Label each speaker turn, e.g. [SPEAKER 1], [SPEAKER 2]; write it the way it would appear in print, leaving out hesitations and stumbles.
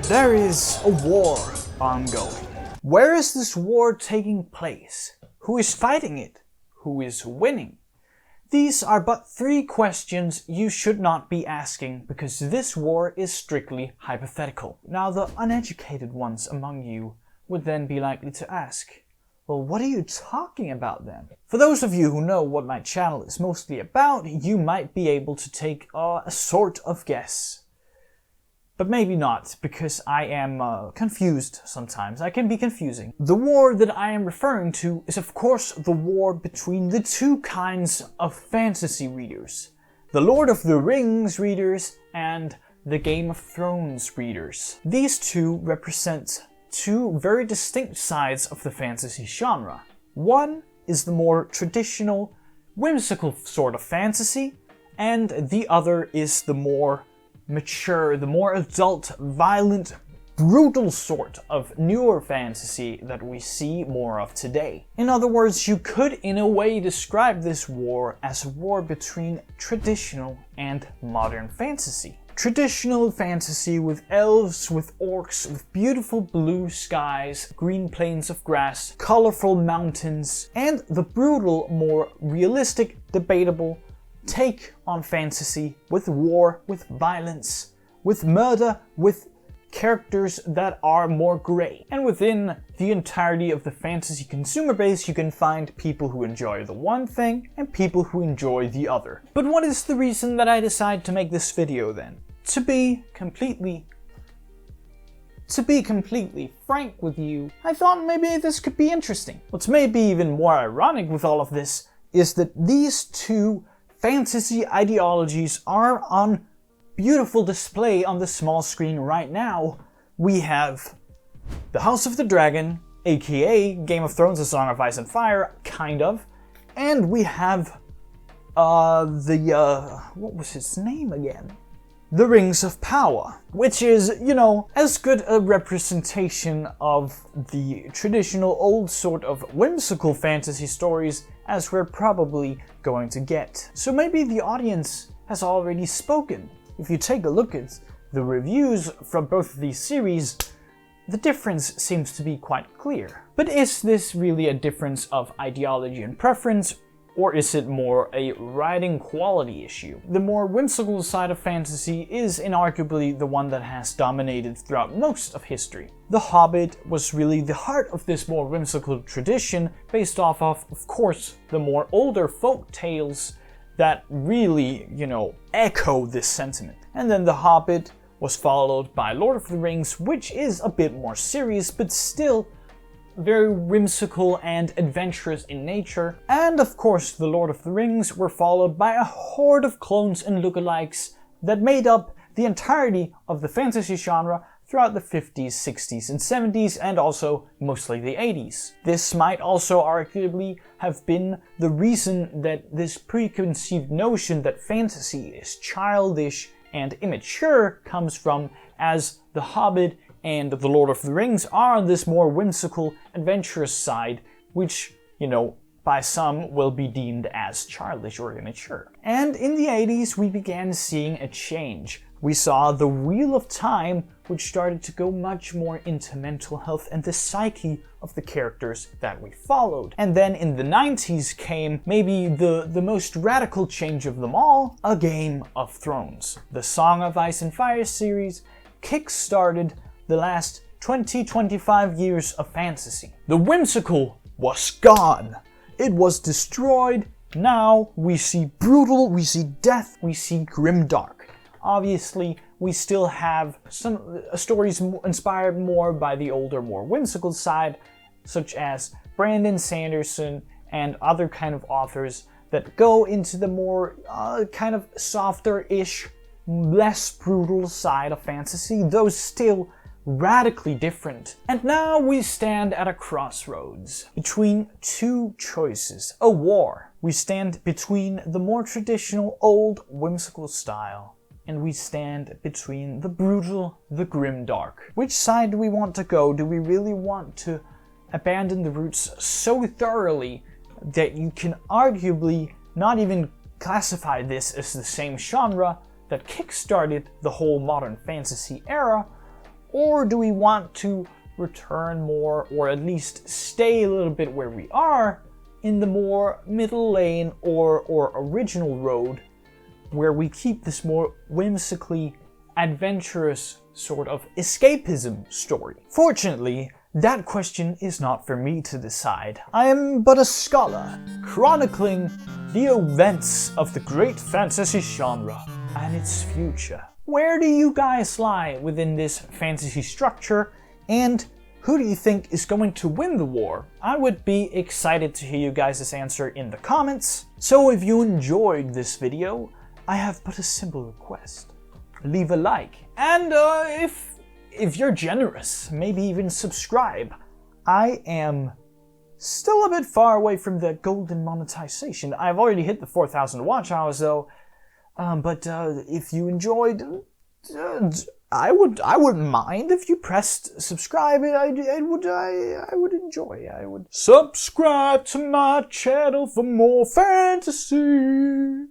[SPEAKER 1] There is a war ongoing. Where is this war taking place? Who is fighting it? Who is winning? These are but 3 questions you should not be asking because this war is strictly hypothetical. Now the uneducated ones among you would then be likely to ask, well, what are you talking about then? For those of you who know what my channel is mostly about, you might be able to take a sort of guess. But maybe not, because I am confused sometimes. I can be confusing. The war that I am referring to is of course the war between the 2 kinds of fantasy readers. The Lord of the Rings readers and the Game of Thrones readers. These 2 represent 2 very distinct sides of the fantasy genre. One is the more traditional, whimsical sort of fantasy, and the other is the more mature, the more adult, violent, brutal sort of newer fantasy that we see more of today. In other words, you could in a way describe this war as a war between traditional and modern fantasy. Traditional fantasy with elves, with orcs, with beautiful blue skies, green plains of grass, colorful mountains, and the brutal, more realistic, debatable take on fantasy with war, with violence, with murder, with characters that are more grey. And within the entirety of the fantasy consumer base, you can find people who enjoy the one thing and people who enjoy the other. But what is the reason that I decided to make this video then? To be completely frank with you, I thought maybe this could be interesting. What's maybe even more ironic with all of this is that these 2 fantasy ideologies are on beautiful display on the small screen right now. We have the House of the Dragon, aka Game of Thrones, A Song of Ice and Fire, kind of, and we have what was his name again? The Rings of Power, which is, you know, as good a representation of the traditional old sort of whimsical fantasy stories as we're probably going to get. So maybe the audience has already spoken. If you take a look at the reviews from both of these series, the difference seems to be quite clear. But is this really a difference of ideology and preference, or is it more a writing quality issue? The more whimsical side of fantasy is inarguably the one that has dominated throughout most of history. The Hobbit was really the heart of this more whimsical tradition, based off of course, the more older folk tales that really, you know, echo this sentiment. And then The Hobbit was followed by Lord of the Rings, which is a bit more serious, but still very whimsical and adventurous in nature. And of course, the Lord of the Rings were followed by a horde of clones and lookalikes that made up the entirety of the fantasy genre throughout the 50s, 60s, and 70s, and also mostly the 80s. This might also arguably have been the reason that this preconceived notion that fantasy is childish and immature comes from, as The Hobbit and The Lord of the Rings are this more whimsical, adventurous side, which, you know, by some will be deemed as childish or immature. And in the 80s, we began seeing a change. We saw the Wheel of Time, which started to go much more into mental health and the psyche of the characters that we followed. And then in the 90s came maybe the most radical change of them all, a Game of Thrones. The Song of Ice and Fire series kick-started the last 20-25 years of fantasy. The whimsical was gone. It was destroyed. Now we see brutal, we see death, we see grimdark. Obviously, we still have some stories inspired more by the older, more whimsical side, such as Brandon Sanderson and other kind of authors that go into the more kind of softer-ish, less brutal side of fantasy, though still radically different. And now we stand at a crossroads between 2 choices, a war. We stand between the more traditional old whimsical style, and we stand between the brutal, the grimdark. Which side do we want to go? Do we really want to abandon the roots so thoroughly that you can arguably not even classify this as the same genre that kickstarted the whole modern fantasy era? Or do we want to return more, or at least stay a little bit where we are, in the more middle lane or original road, where we keep this more whimsically adventurous sort of escapism story? Fortunately, that question is not for me to decide. I am but a scholar, chronicling the events of the great fantasy genre and its future. Where do you guys lie within this fantasy structure, and who do you think is going to win the war? I would be excited to hear you guys' answer in the comments. So if you enjoyed this video, I have but a simple request. Leave a like, and if you're generous, maybe even subscribe. I am still a bit far away from the golden monetization. I've already hit the 4,000 watch hours though. But if you enjoyed, I wouldn't mind if you pressed subscribe. I would enjoy. I would subscribe to my channel for more fantasy.